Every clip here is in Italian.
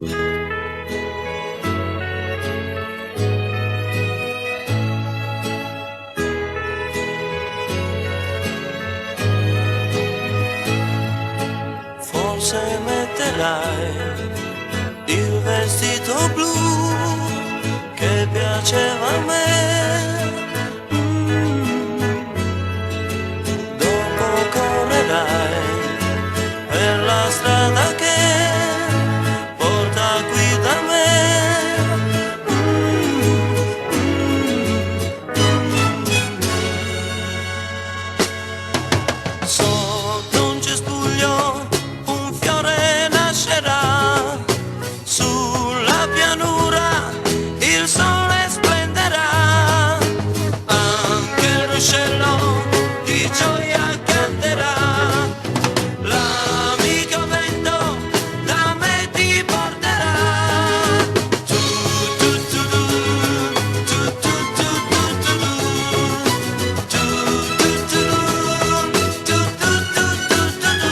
Forse metterai il vestito blu che piaceva a me. Dopo correrai per la strada che porta qui da me. Sotto un cespuglio un fiore nascerà, sulla pianura il sole splenderà, anche il ruscello di gioia canterà. L'amico vento da me ti porterà. Tu tu tu tu, tu tu tu tu tu, tu tu tu tu, tu tu tu tu tu.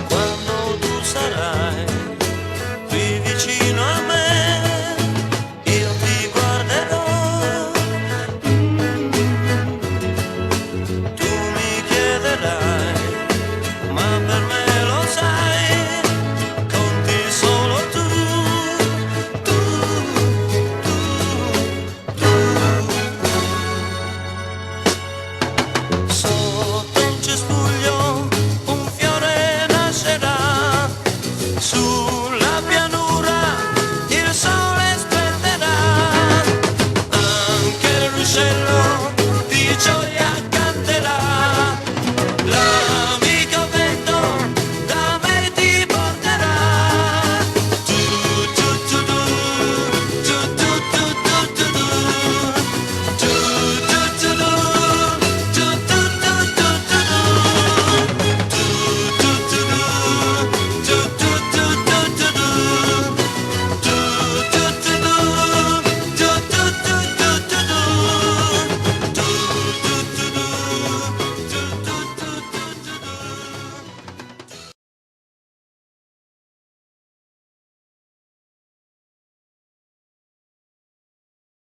Quando tu sarai qui vicino a me, io ti guarderò. Tu mi chiederai, ma per me lo sai, conti solo tu, tu, tu, tu. Sotto